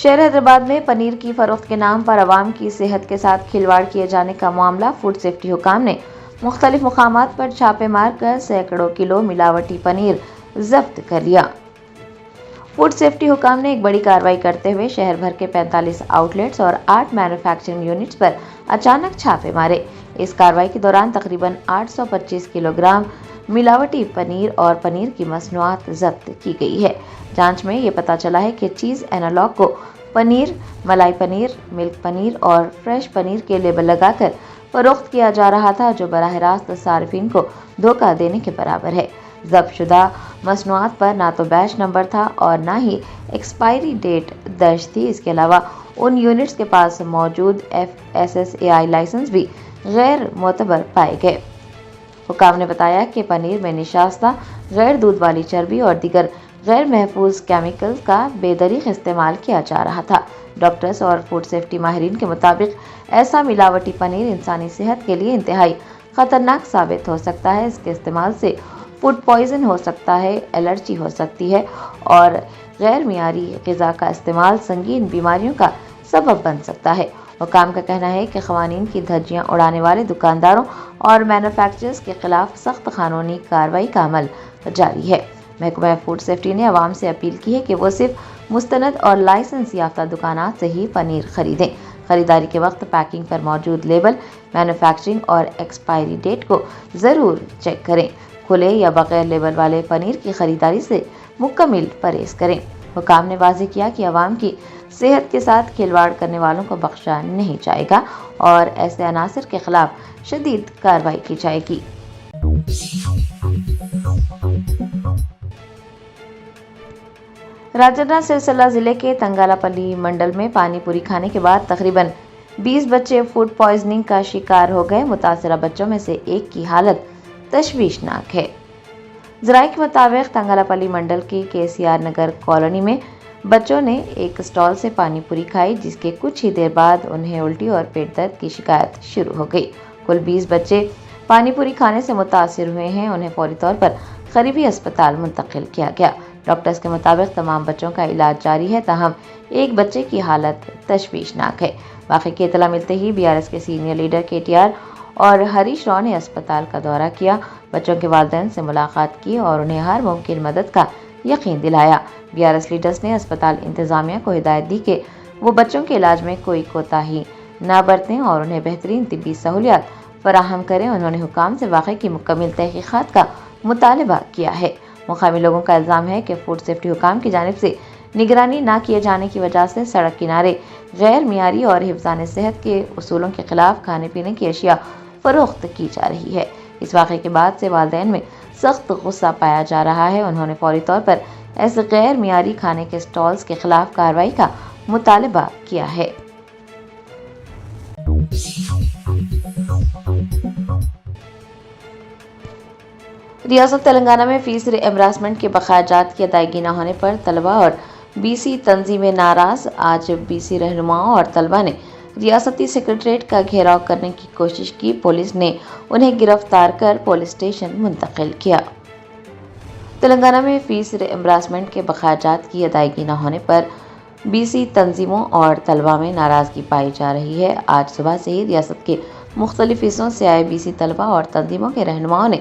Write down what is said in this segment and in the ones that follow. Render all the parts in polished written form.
شہر حیدرآباد میں پنیر کی فروخت کے نام پر عوام کی صحت کے ساتھ کھلواڑ کیے جانے کا معاملہ فوڈ سیفٹی حکام نے مختلف مقامات پر چھاپے مار کر سینکڑوں کلو ملاوٹی پنیر ضبط کر لیا۔ فوڈ سیفٹی حکام نے ایک بڑی کارروائی کرتے ہوئے شہر بھر کے 45 آؤٹ لیٹس اور 8 مینوفیکچرنگ یونٹس پر اچانک چھاپے مارے۔ اس کارروائی کے دوران تقریباً 825 کلو گرام ملاوٹی پنیر اور پنیر کی مصنوعات ضبط کی گئی ہے۔ جانچ میں یہ پتہ چلا ہے کہ چیز اینالاگ کو پنیر، ملائی پنیر، ملک پنیر اور فریش پنیر کے لیبل لگا کر فروخت کیا جا رہا تھا، جو براہ راست صارفین کو دھوکہ دینے کے برابر ہے۔ ضبط شدہ مصنوعات پر نہ تو بیچ نمبر تھا اور نہ ہی ایکسپائری ڈیٹ درج تھی۔ اس کے علاوہ ان یونٹس کے پاس موجود FSSAI لائسنس بھی غیر معتبر پائے گئے۔ حکام نے بتایا کہ پنیر میں نشاستہ، غیر دودھ والی چربی اور دیگر غیر محفوظ کیمیکلز کا بے دریغ استعمال کیا جا رہا تھا۔ ڈاکٹرز اور فوڈ سیفٹی ماہرین کے مطابق ایسا ملاوٹی پنیر انسانی صحت کے لیے انتہائی خطرناک ثابت ہو سکتا ہے۔ اس کے استعمال سے فوڈ پوائزن ہو سکتا ہے، الرجی ہو سکتی ہے اور غیر معیاری غذا کا استعمال سنگین بیماریوں کا سبب بن سکتا ہے۔ حکام کا کہنا ہے کہ قوانین کی دھجیاں اڑانے والے دکانداروں اور مینوفیکچررز کے خلاف سخت قانونی کارروائی کا عمل جاری ہے۔ محکمہ فوڈ سیفٹی نے عوام سے اپیل کی ہے کہ وہ صرف مستند اور لائسنس یافتہ دکانات سے ہی پنیر خریدیں۔ خریداری کے وقت پیکنگ پر موجود لیبل، مینوفیکچرنگ اور ایکسپائری ڈیٹ کو ضرور چیک کریں۔ کھلے یا بغیر لیبل والے پنیر کی خریداری سے مکمل پرہیز کریں۔ حکام نے واضح کیا کہ عوام کی صحت کے ساتھ کھلواڑ کرنے والوں کو بخشا نہیں جائے گا اور ایسے عناصر کے خلاف شدید کارروائی کی جائے گی۔ راجندر سرسلہ ضلع کے تنگالہ پلی منڈل میں پانی پوری کھانے کے بعد تقریباً 20 بچے فوڈ پوائزننگ کا شکار ہو گئے۔ متاثرہ بچوں میں سے ایک کی حالت تشویشناک ہے۔ ذرائع کے مطابق تنگالہ پلی منڈل کی KCR نگر کالونی میں بچوں نے ایک اسٹال سے پانی پوری کھائی، جس کے کچھ ہی دیر بعد انہیں الٹی اور پیٹ درد کی شکایت شروع ہو گئی۔ کل 20 بچے پانی پوری کھانے سے متاثر ہوئے ہیں۔ انہیں فوری طور پر قریبی اسپتال منتقل کیا گیا۔ ڈاکٹرز کے مطابق تمام بچوں کا علاج جاری ہے، تاہم ایک بچے کی حالت تشویشناک ہے۔ واقعے کی اطلاع ملتے ہی BRS کے سینئر لیڈر KTR اور ہریش راؤ نے اسپتال کا دورہ کیا، بچوں کے والدین سے ملاقات کی اور انہیں ہر ممکن مدد کا یقین دلایا۔ BRS لیڈرز نے اسپتال انتظامیہ کو ہدایت دی کہ وہ بچوں کے علاج میں کوئی کوتاہی نہ برتیں اور انہیں بہترین طبی سہولیات فراہم کریں۔ انہوں نے حکام سے واقعے کی مکمل تحقیقات کا مطالبہ کیا ہے۔ مقامی لوگوں کا الزام ہے کہ فوڈ سیفٹی حکام کی جانب سے نگرانی نہ کیے جانے کی وجہ سے سڑک کنارے غیر معیاری اور حفظان صحت کے اصولوں کے خلاف کھانے پینے کی اشیاء فروخت کی جا رہی ہے۔ اس واقعے کے بعد سے والدین میں سخت غصہ پایا جا رہا ہے۔ انہوں نے فوری طور پر ایسے غیر معیاری کھانے کے اسٹالز کے خلاف کارروائی کا مطالبہ کیا ہے۔ ریاست تلنگانہ میں فیس ری ایمبرسمنٹ کے بقایا جات کی ادائیگی نہ ہونے پر طلبہ اور BC تنظیمیں ناراض۔ آج BC رہنماؤں اور طلبہ نے ریاستی سکریٹریٹ کا گھیراؤ کرنے کی کوشش کی۔ پولیس نے انہیں گرفتار کر پولیس اسٹیشن منتقل کیا۔ تلنگانہ میں فیس ری ایمبرسمنٹ کے بقایا جات کی ادائیگی نہ ہونے پر BC تنظیموں اور طلبہ میں ناراضگی پائی جا رہی ہے۔ آج صبح سے ہی ریاست کے مختلف حصوں سے آئے BC طلبہ اور تنظیموں کے رہنماؤں نے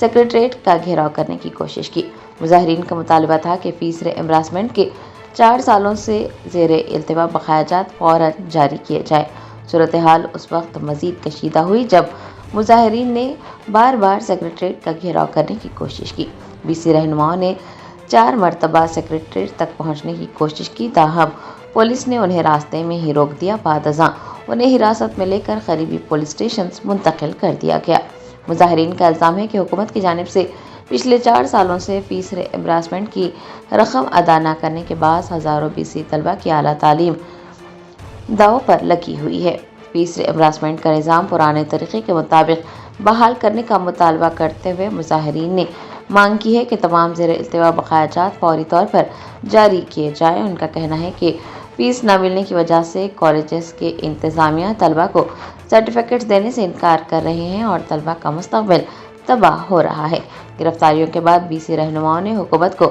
سکریٹریٹ کا گھیراؤ کرنے کی کوشش کی۔ مظاہرین کا مطالبہ تھا کہ فیس ری ایمبرسمنٹ کے 4 سالوں سے زیر التوا بقایا جات فوراً جاری کیے جائے۔ صورتحال اس وقت مزید کشیدہ ہوئی جب مظاہرین نے بار بار سکریٹریٹ کا گھیراؤ کرنے کی کوشش کی۔ BC رہنماؤں نے 4 مرتبہ سکریٹریٹ تک پہنچنے کی کوشش کی، تاہم پولیس نے انہیں راستے میں ہی روک دیا۔ بعد ازاں انہیں حراست میں لے کر قریبی پولیس اسٹیشن منتقل کر دیا گیا۔ مظاہرین کا الزام ہے کہ حکومت کی جانب سے پچھلے 4 سالوں سے فیس ری ایمبرسمنٹ کی رقم ادا نہ کرنے کے باعث ہزاروں BC طلبہ کی اعلیٰ تعلیم داؤ پر لگی ہوئی ہے۔ فیس ری ایمبرسمنٹ کا نظام پرانے طریقے کے مطابق بحال کرنے کا مطالبہ کرتے ہوئے مظاہرین نے مانگ کی ہے کہ تمام زیر التوا بقایا جات فوری طور پر جاری کیے جائیں۔ ان کا کہنا ہے کہ فیس نہ ملنے کی وجہ سے کالجز کے انتظامیہ طلبہ کو سرٹیفکیٹس دینے سے انکار کر رہے ہیں اور طلبہ کا مستقبل تباہ ہو رہا ہے۔ گرفتاریوں کے بعد BC رہنماؤں نے حکومت کو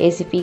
ACP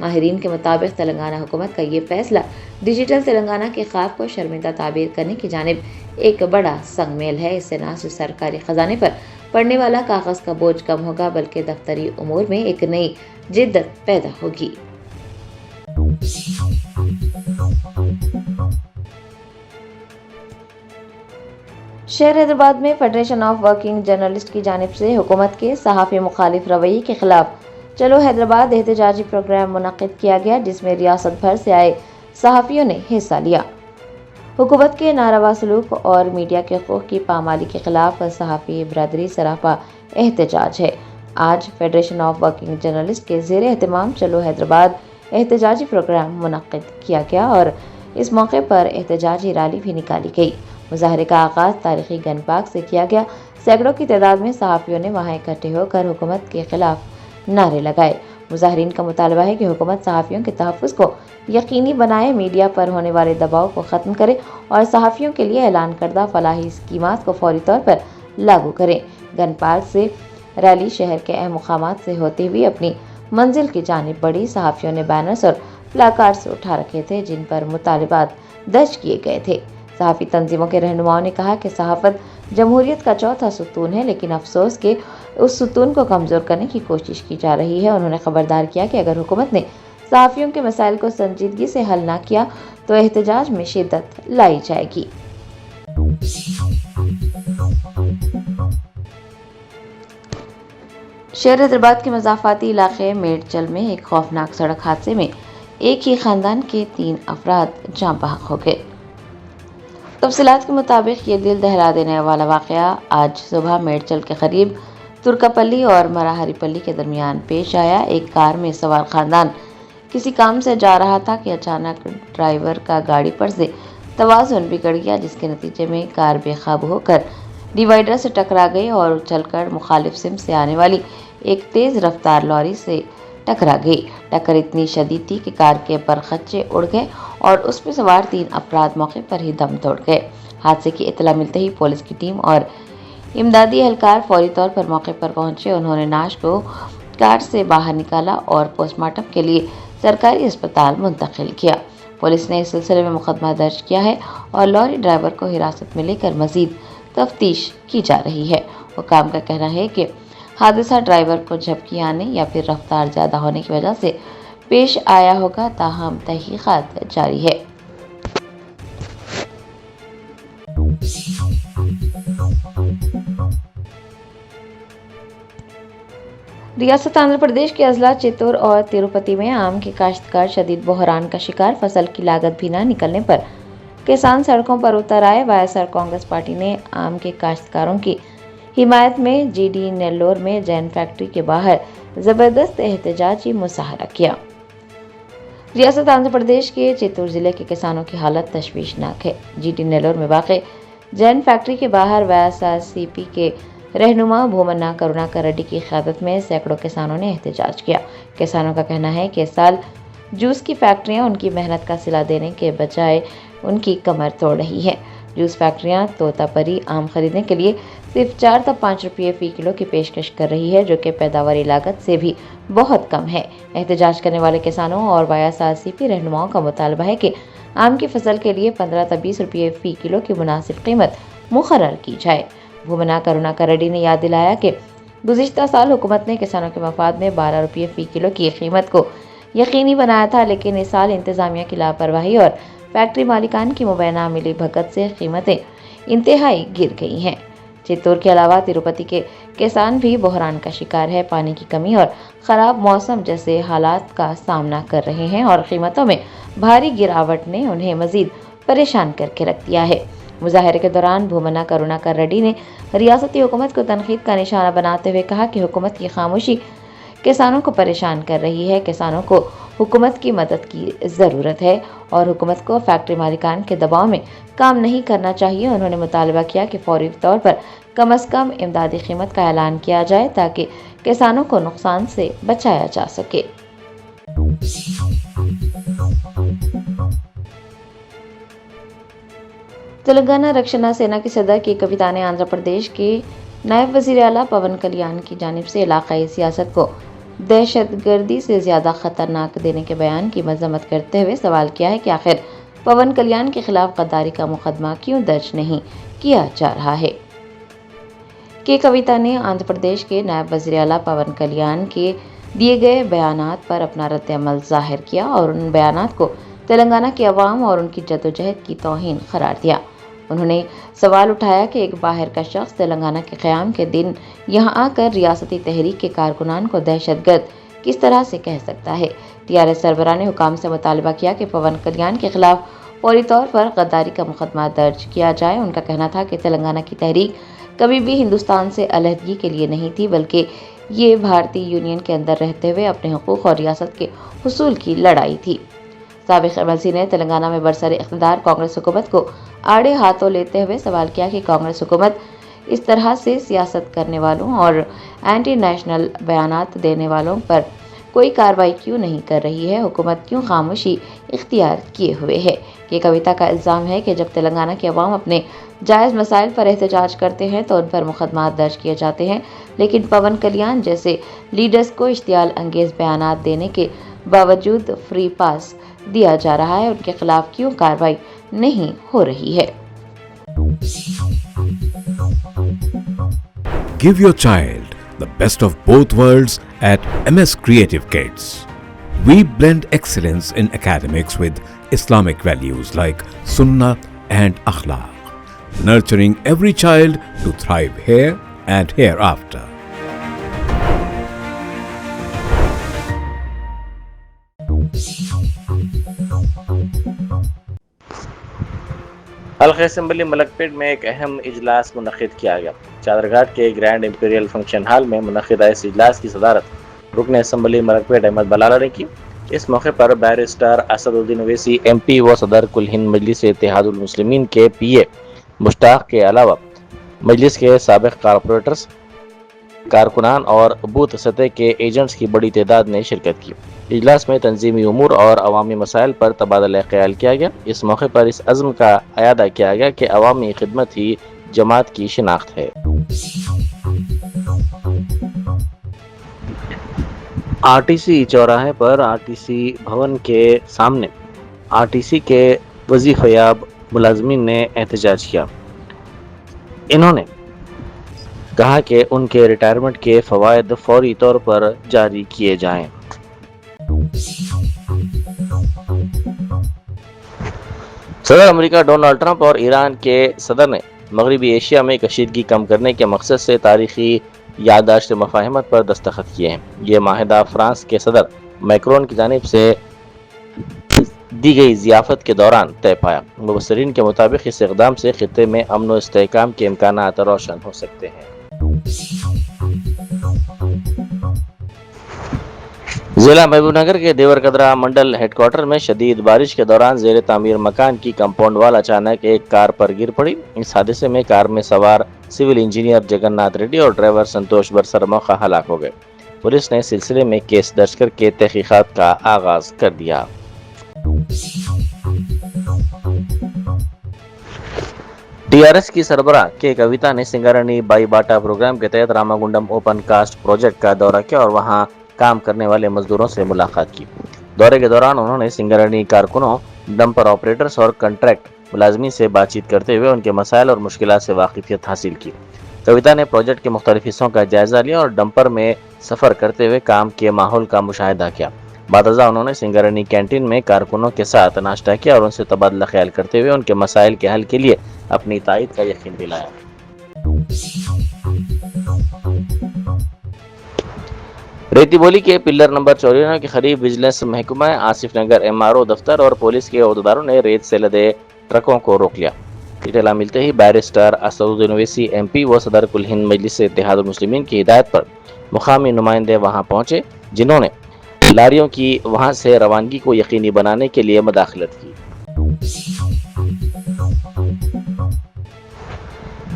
ماہرین کے مطابق تلنگانہ حکومت کا یہ فیصلہ ڈیجیٹل تلنگانہ کے خواب کو شرمندہ تعبیر کرنے کی جانب ایک بڑا سنگ میل ہے۔ اس سے نہ صرف سرکاری خزانے پر پڑنے والا کاغذ کا بوجھ کم ہوگا بلکہ دفتری امور میں ایک نئی جدت پیدا ہوگی۔ شہر حیدرآباد میں فیڈریشن آف ورکنگ جرنلسٹ کی جانب سے حکومت کے صحافی مخالف رویے کے خلاف چلو حیدرآباد احتجاجی پروگرام منعقد کیا گیا، جس میں ریاست بھر سے آئے صحافیوں نے حصہ لیا۔ حکومت کے ناروا سلوک اور میڈیا کے حقوق کی پامالی کے خلاف صحافی برادری سراپا احتجاج ہے۔ آج فیڈریشن آف ورکنگ جرنلسٹ کے زیر اہتمام چلو حیدرآباد احتجاجی پروگرام منعقد کیا گیا اور اس موقع پر احتجاجی ریلی بھی نکالی گئی۔ مظاہرے کا آغاز تاریخی گن پارک سے کیا گیا۔ سینکڑوں کی تعداد میں صحافیوں نے وہاں اکٹھے ہو کر حکومت کے خلاف نعرے لگائے۔ مظاہرین کا مطالبہ ہے کہ حکومت صحافیوں کے تحفظ کو یقینی بنائے، میڈیا پر ہونے والے دباؤ کو ختم کرے اور صحافیوں کے لیے اعلان کردہ فلاحی اسکیمات کو فوری طور پر لاگو کرے۔ گن پارک سے ریلی شہر کے اہم مقامات سے ہوتے ہوئے اپنی منزل کی جانب بڑھی۔ صحافیوں نے بینرز اور پلاکارڈز اٹھا رکھے تھے جن پر مطالبات درج کیے گئے تھے۔ صحافی تنظیموں کے رہنماؤں نے کہا کہ صحافت جمہوریت کا چوتھا ستون ہے، لیکن افسوس کہ اس ستون کو کمزور کرنے کی کوشش کی جا رہی ہے۔ انہوں نے خبردار کیا کہ اگر حکومت نے صحافیوں کے مسائل کو سنجیدگی سے حل نہ کیا تو احتجاج میں شدت لائی جائے گی۔ شہر حیدرآباد کے مضافاتی علاقے میڈچل میں ایک خوفناک سڑک حادثے میں ایک ہی خاندان کے 3 افراد جاں بحق ہو گئے۔ تفصیلات کے مطابق یہ دل دہلا دینے والا واقعہ آج صبح میڈچل کے قریب ترکاپلی اور مراہری پلی کے درمیان پیش آیا۔ ایک کار میں سوار خاندان کسی کام سے جا رہا تھا کہ اچانک ڈرائیور کا گاڑی پر سے توازن بگڑ گیا، جس کے نتیجے میں کار بے قابو ہو کر ڈیوائیڈر سے ٹکرا گئی اور اچھل کر مخالف سمت سے آنے والی ایک تیز رفتار لاری سے ٹکرا گئی۔ ٹکر اتنی شدید تھی کہ کار کے پرخچے اڑ گئے اور اس میں سوار 3 افراد موقع پر ہی دم توڑ گئے۔ حادثے کی اطلاع ملتے ہی پولیس کی ٹیم اور امدادی اہلکار فوری طور پر موقع پر پہنچے۔ انہوں نے نعش کو کار سے باہر نکالا اور پوسٹ مارٹم کے لیے سرکاری اسپتال منتقل کیا۔ پولیس نے اس سلسلے میں مقدمہ درج کیا ہے اور لاری ڈرائیور کو حراست میں لے کر مزید تفتیش کی جا رہی ہے۔ حکام کا کہنا ہے کہ حادثہ ڈرائیور کو جھپکی آنے یا پھر رفتار زیادہ ہونے کی وجہ سے پیش آیا ہوگا، تاہم تحقیقات جاری ہے۔ ریاست آندھرا پردیش کے اضلاع چتور اور تروپتی میں آم کے کاشتکار شدید بحران کا شکار۔ فصل کی لاگت بھی نہ نکلنے پر کسان سڑکوں پر اتر آئے۔ وائیسآر کانگریس پارٹی نے آم کے کاشتکاروں کی حمایت میں جی ڈی نیلور میں جین فیکٹری کے باہر زبردست احتجاجی مظاہرہ کیا۔ ریاست آندھرا پردیش کے چتور ضلع کے کسانوں کی حالت تشویشناک ہے۔ جی ڈی نیلور میں واقع جین فیکٹری کے باہر وائیسآر سی پی کے رہنما بھومنا کروناکر ریڈی کی قیادت میں سینکڑوں کسانوں نے احتجاج کیا۔ کسانوں کا کہنا ہے کہ اس سال جوس کی فیکٹریاں ان کی محنت کا صلہ دینے کے بجائے ان کی کمر توڑ رہی ہیں۔ جوس فیکٹریاں توتا پری آم خریدنے کے لیے صرف 4 تا 5 روپے فی کلو کی پیشکش کر رہی ہے، جو کہ پیداواری لاگت سے بھی بہت کم ہے۔ احتجاج کرنے والے کسانوں اور وائیسآر سی پی رہنماؤں کا مطالبہ ہے کہ آم کی فصل کے لیے 15 تا 20 روپے فی کلو کی مناسب قیمت مقرر کی جائے۔ بھومنا کروناکر ریڈی نے یاد دلایا کہ گزشتہ سال حکومت نے کسانوں کے مفاد میں 12 روپے فی کلو کی قیمت کو یقینی بنایا تھا، لیکن اس سال انتظامیہ کی لاپرواہی اور فیکٹری مالکان کی مبینہ ملی بھگت سے قیمتیں انتہائی گر گئی ہیں۔ چتور کے علاوہ تروپتی کے کسان بھی بحران کا شکار ہے۔ پانی کی کمی اور خراب موسم جیسے حالات کا سامنا کر رہے ہیں اور قیمتوں میں بھاری گراوٹ نے انہیں مزید پریشان کر کے رکھ دیا ہے۔ مظاہرے کے دوران بھومنا کروناکر ریڈی نے ریاستی حکومت کو تنقید کا نشانہ بناتے ہوئے کہا کہ حکومت کی خاموشی کسانوں کو پریشان کر رہی ہے۔ کسانوں کو حکومت کی مدد کی ضرورت ہے اور حکومت کو فیکٹری مالکان کے دباؤ میں کام نہیں کرنا چاہیے۔ انہوں نے مطالبہ کیا کہ فوری طور پر کم از کم امدادی قیمت کا اعلان کیا جائے تاکہ کسانوں کو نقصان سے بچایا جا سکے۔ تلنگانہ رکشنا سینا کی صدر کے کویتا نے آندھرا پردیش کے نائب وزیر اعلیٰ پون کلیان کی جانب سے علاقائی سیاست کو دہشت گردی سے زیادہ خطرناک دینے کے بیان کی مذمت کرتے ہوئے سوال کیا ہے کہ آخر پون کلیان کے خلاف غداری کا مقدمہ کیوں درج نہیں کیا جا رہا ہے۔ کے کویتا نے آندھرا پردیش کے نائب وزیر اعلیٰ پون کلیان کے دیے گئے بیانات پر اپنا رد عمل ظاہر کیا اور ان بیانات کو تلنگانہ کے عوام اور ان کی جدوجہد کی توہین قرار دیا۔ انہوں نے سوال اٹھایا کہ ایک باہر کا شخص تلنگانہ کے قیام کے دن یہاں آ کر ریاستی تحریک کے کارکنان کو دہشت گرد کس طرح سے کہہ سکتا ہے۔ TRS سربراہ نے حکام سے مطالبہ کیا کہ پون کلیان کے خلاف فوری طور پر غداری کا مقدمہ درج کیا جائے۔ ان کا کہنا تھا کہ تلنگانہ کی تحریک کبھی بھی ہندوستان سے علیحدگی کے لیے نہیں تھی، بلکہ یہ بھارتی یونین کے اندر رہتے ہوئے اپنے حقوق اور ریاست کے حصول کی لڑائی تھی۔ سابق MLC نے تلنگانہ میں برسر اقتدار کانگریس حکومت کو آڑے ہاتھوں لیتے ہوئے سوال کیا کہ کانگریس حکومت اس طرح سے سیاست کرنے والوں اور اینٹی نیشنل بیانات دینے والوں پر کوئی کارروائی کیوں نہیں کر رہی ہے، حکومت کیوں خاموشی اختیار کیے ہوئے ہے۔ کے کویتا کا الزام ہے کہ جب تلنگانہ کے عوام اپنے جائز مسائل پر احتجاج کرتے ہیں تو ان پر مقدمات درج کیے جاتے ہیں، لیکن پون کلیان جیسے لیڈرز کو اشتعال انگیز بیانات دینے کے باوجود فری پاس دیا جا رہا ہے، ان کے خلاف کیوں کارروائی نہیں ہو رہی ہے۔ Give your child the best of both worlds at MS Creative Kids. We blend excellence in academics with Islamic values like Sunnah and Akhlaq, nurturing every child to thrive here and hereafter. حلقہ assembly ملک پیٹ میں ایک اہم اجلاس منعقد کیا گیا۔ چادرگھاٹ کے grand Imperial function hall میں منعقدہ اس اجلاس کی صدارت رکن اسمبلی ملک پیٹ احمد بلالہ نے کی۔ اس موقع پر بیرسٹر اسد الدین اویسی MP و صدر کل ہند مجلس اتحاد المسلمین کے PA مشتاق کے علاوہ مجلس کے سابق کارپوریٹرز، کارکنان اور بوتھ سطح کے ایجنٹس کی بڑی تعداد نے شرکت کی۔ اجلاس میں تنظیمی امور اور عوامی مسائل پر تبادلہ خیال کیا گیا۔ اس موقع پر اس عزم کا اعادہ کیا گیا کہ عوامی خدمت ہی جماعت کی شناخت ہے۔ RTC چوراہے پر RTC بھون کے سامنے RTC کے وظیفہ یاب ملازمین نے احتجاج کیا۔ انہوں نے کہا کہ ان کے ریٹائرمنٹ کے فوائد فوری طور پر جاری کیے جائیں۔ صدر امریکہ ڈونلڈ ٹرمپ اور ایران کے صدر نے مغربی ایشیا میں کشیدگی کم کرنے کے مقصد سے تاریخی یادداشت مفاہمت پر دستخط کیے ہیں۔ یہ معاہدہ فرانس کے صدر میکرون کی جانب سے دی گئی ضیافت کے دوران طے پایا۔ مبصرین کے مطابق اس اقدام سے خطے میں امن و استحکام کے امکانات روشن ہو سکتے ہیں۔ ضلع محبوب نگر کے دیور کدرا منڈل ہیڈ کوارٹر میں شدید بارش کے دوران زیر تعمیر مکان کی کمپاؤنڈ وال اچانک ایک کار پر گر پڑی۔ اس حادثے میں کار میں سوار civil engineer Jagan Nath ready اور ڈرائیور سنتوش برسر موقع ہلاک ہو گئے۔ پولیس نے سلسلے میں کیس درج کر کے تحقیقات کا آغاز کر دیا۔ TRS کی سربراہ کے کویتا نے سنگارانی بائی باٹا پروگرام کے تحت راما گنڈم اوپن کاسٹ پروجیکٹ کا دورہ کیا اور وہاں کام کرنے والے مزدوروں سے ملاقات کی۔ دورے کے دوران انہوں نے سنگارانی کارکنوں، ڈمپر آپریٹرز اور کنٹریکٹ ملازمین سے بات چیت کرتے ہوئے ان کے مسائل اور مشکلات سے واقفیت حاصل کی۔ کویتا نے پروجیکٹ کے مختلف حصوں کا جائزہ لیا اور ڈمپر میں سفر کرتے ہوئے کام کے ماحول کا مشاہدہ کیا۔ بعد ازاں انہوں نے سنگارانی کینٹین میں کارکنوں کے ساتھ ناشتہ کیا اور ان سے تبادلہ خیال کرتے ہوئے ان کے مسائل کے حل کے لیے اپنی تائید کا یقین دلایا۔ ریتی بولی کے پلر نمبر 94 کے قریب وجیلنس محکمہ آصف نگر MRO دفتر اور پولیس کے عہدیداروں نے ریت سے لدے ٹرکوں کو روک لیا۔ اطلاع ملتے ہی بیرسٹر اسد الدین اویسی MP و صدر کل ہند مجلس اتحاد المسلمین کی ہدایت پر مقامی نمائندے وہاں پہنچے، جنہوں نے لاریوں کی وہاں سے روانگی کو یقینی بنانے کے لیے مداخلت کی۔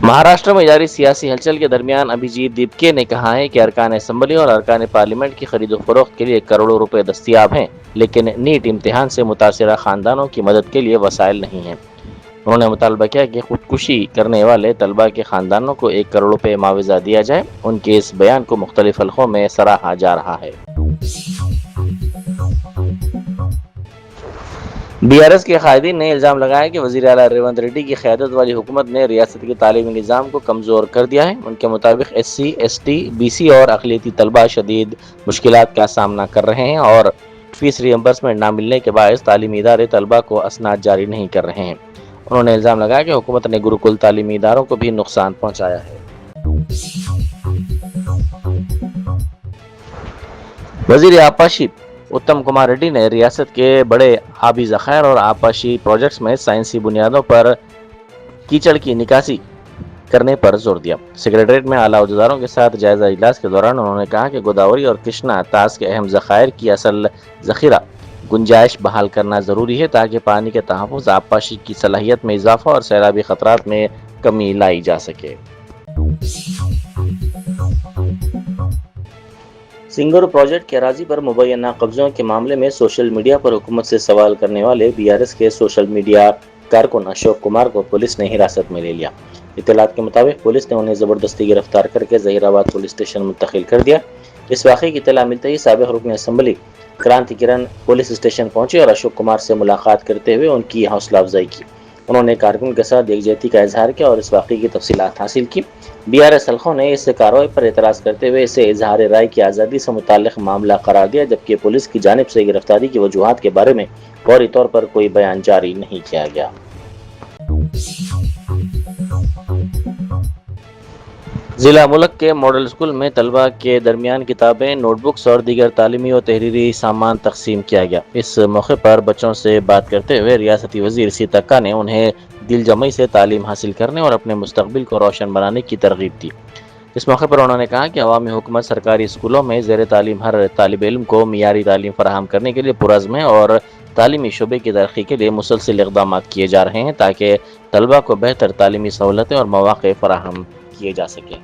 مہاراشٹر میں جاری سیاسی ہلچل کے درمیان ابھیجیت دیپکے نے کہا ہے کہ ارکان اسمبلی اور ارکان پارلیمنٹ کی خرید و فروخت کے لیے کروڑوں روپے دستیاب ہیں، لیکن نیٹ امتحان سے متاثرہ خاندانوں کی مدد کے لیے وسائل نہیں ہیں۔ انہوں نے مطالبہ کیا کہ خودکشی کرنے والے طلبہ کے خاندانوں کو 1 کروڑ روپے معاوضہ دیا جائے۔ ان کے اس بیان کو مختلف حلقوں میں سراہا جا رہا ہے۔ BRS کے قائدین نے الزام لگایا کہ وزیر اعلیٰ ریونت ریڈی کی قیادت والی حکومت نے ریاست کے تعلیمی نظام کو کمزور کر دیا ہے۔ ان کے مطابق SC, ST, BC اور اقلیتی طلبہ شدید مشکلات کا سامنا کر رہے ہیں اور فیس ری امبرسمنٹ نہ ملنے کے باعث تعلیمی ادارے طلبہ کو اسناد جاری نہیں کر رہے ہیں۔ انہوں نے الزام لگایا کہ حکومت نے گروکل تعلیمی اداروں کو بھی نقصان پہنچایا ہے۔ وزیر آبپاشی اتم کمار ریڈی نے ریاست کے بڑے آبی ذخائر اور آبپاشی پروجیکٹس میں سائنسی بنیادوں پر کیچڑ کی نکاسی کرنے پر زور دیا۔ سیکریٹریٹ میں اعلیٰ عہدیداروں کے ساتھ جائزہ اجلاس کے دوران انہوں نے کہا کہ گوداوری اور کرشنا طاس کے اہم ذخائر کی اصل ذخیرہ گنجائش بحال کرنا ضروری ہے تاکہ پانی کے تحفظ، آبپاشی کی صلاحیت میں اضافہ اور سیلابی خطرات میں کمی لائی جا سکے۔ سنگور پروجیکٹ کے اراضی پر مبینہ قبضوں کے معاملے میں سوشل میڈیا پر حکومت سے سوال کرنے والے BRS کے سوشل میڈیا کارکن اشوک کمار کو پولیس نے حراست میں لے لیا۔ اطلاعات کے مطابق پولیس نے انہیں زبردستی گرفتار کر کے ظہیر آباد پولیس اسٹیشن منتقل کر دیا۔ اس واقعے کی اطلاع ملتے ہی سابق رکن اسمبلی کرانتی کرن پولیس اسٹیشن پہنچے اور اشوک کمار سے ملاقات کرتے ہوئے ان کی حوصلہ افزائی کی۔ انہوں نے کارکن کے ساتھ یکجہتی کا اظہار کیا اور اس واقعے کی تفصیلات حاصل کی۔ BRS حلقوں نے اس کارروائی پر اعتراض کرتے ہوئے اسے اظہار رائے کی آزادی سے متعلق معاملہ قرار دیا، جبکہ پولیس کی جانب سے گرفتاری کی وجوہات کے بارے میں فوری طور پر کوئی بیان جاری نہیں کیا گیا۔ ضلع ملک کے ماڈل اسکول میں طلبہ کے درمیان کتابیں، نوٹ بکس اور دیگر تعلیمی و تحریری سامان تقسیم کیا گیا۔ اس موقع پر بچوں سے بات کرتے ہوئے ریاستی وزیر سیتکا نے انہیں دل جمعی سے تعلیم حاصل کرنے اور اپنے مستقبل کو روشن بنانے کی ترغیب دی۔ اس موقع پر انہوں نے کہا کہ عوامی حکومت سرکاری اسکولوں میں زیر تعلیم ہر طالب علم کو معیاری تعلیم فراہم کرنے کے لیے پرعزم ہے اور تعلیمی شعبے کی ترقی کے لیے مسلسل اقدامات کیے جا رہے ہیں تاکہ طلبہ کو بہتر تعلیمی سہولتیں اور مواقع فراہم کیے جا سکیں۔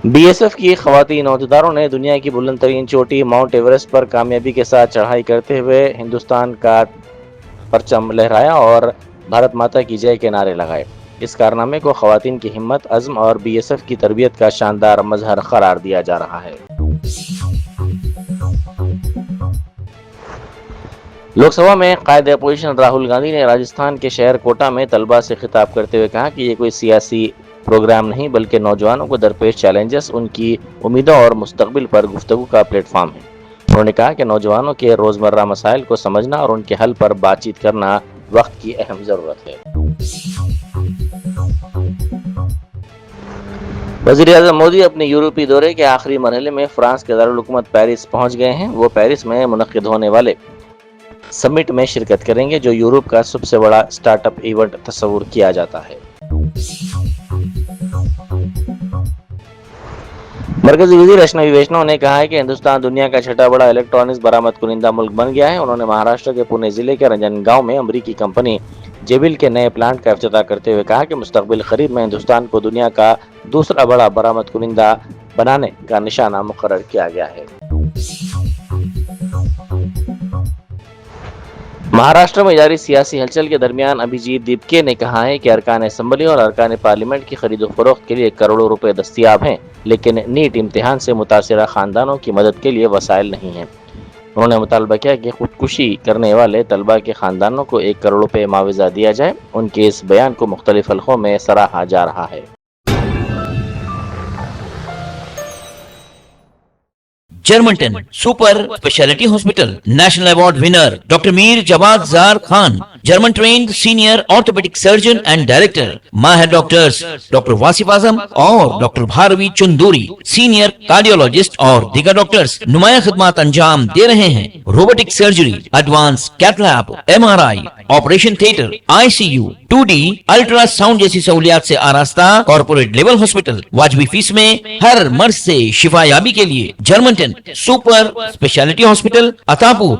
BSF کی خواتین عہدیداروں نے دنیا کی بلند ترین چوٹی ماؤنٹ ایورسٹ پر کامیابی کے ساتھ چڑھائی کرتے ہوئے ہندوستان کا پرچم لہرایا اور بھارت ماتا کی جے کے نعرے لگائے۔ اس کارنامے کو خواتین کی ہمت، عزم اور BSF کی تربیت کا شاندار مظہر قرار دیا جا رہا ہے۔ لوک سبھا میں قائد اپوزیشن راہل گاندھی نے راجستھان کے شہر کوٹا میں طلبہ سے خطاب کرتے ہوئے کہا کہ یہ کوئی سیاسی پروگرام نہیں بلکہ نوجوانوں کو درپیش چیلنجز، ان کی امیدوں اور مستقبل پر گفتگو کا پلیٹ فارم ہے۔ انہوں نے کہا کہ نوجوانوں کے روزمرہ مسائل کو سمجھنا اور ان کے حل پر بات چیت کرنا وقت کی اہم ضرورت ہے۔ وزیر اعظم مودی اپنے یورپی دورے کے آخری مرحلے میں فرانس کے دارالحکومت پیرس پہنچ گئے ہیں۔ وہ پیرس میں منعقد ہونے والے سمٹ میں شرکت کریں گے جو یورپ کا سب سے بڑا سٹارٹ اپ ایونٹ تصور کیا جاتا ہے۔ مرکزی وزیر اشنوی ویشنو نے کہا ہے کہ ہندوستان دنیا کا چھٹا بڑا الیکٹرانکس برآمد کنندہ ملک بن گیا ہے۔ انہوں نے مہاراشٹر کے پونے ضلع کے رنجن گاؤں میں امریکی کمپنی جیبل کے نئے پلانٹ کا افتتاح کرتے ہوئے کہا کہ مستقبل قریب میں ہندوستان کو دنیا کا دوسرا بڑا برآمد کنندہ بنانے کا نشانہ مقرر کیا گیا ہے۔ مہاراشٹر میں جاری سیاسی ہلچل کے درمیان ابھیجیت دیپکے نے کہا ہے کہ ارکان اسمبلی اور ارکان پارلیمنٹ کی خرید و فروخت کے لیے کروڑوں روپے دستیاب ہیں، لیکن نیٹ امتحان سے متاثرہ خاندانوں کی مدد کے لیے وسائل نہیں ہیں۔ انہوں نے مطالبہ کیا کہ خودکشی کرنے والے طلبہ کے خاندانوں کو 1 کروڑ روپے معاوضہ دیا جائے۔ ان کے اس بیان کو مختلف حلقوں میں سراہا جا رہا ہے۔ جرمنٹن super speciality hospital national award winner doctor Mir Jawad Zar Khan, German trained senior orthopaedic surgeon and director, ماہر ڈاکٹرز ڈاکٹر واصف اعظم اور doctor Bharavi Chanduri, senior cardiologist اور دیگر ڈاکٹرز نمایاں خدمات انجام دے رہے ہیں۔ Robotic surgery, advance cath lab, MRI، operation theatre, ICU، 2D ultrasound جیسی سہولیات سے آراستہ کارپوریٹ لیول ہاسپٹل، واجبی فیس میں ہر مرض سے شفا یابی کے لیے جرمنٹن سپر اسپیشلٹی ہاسپٹل، عطاپور،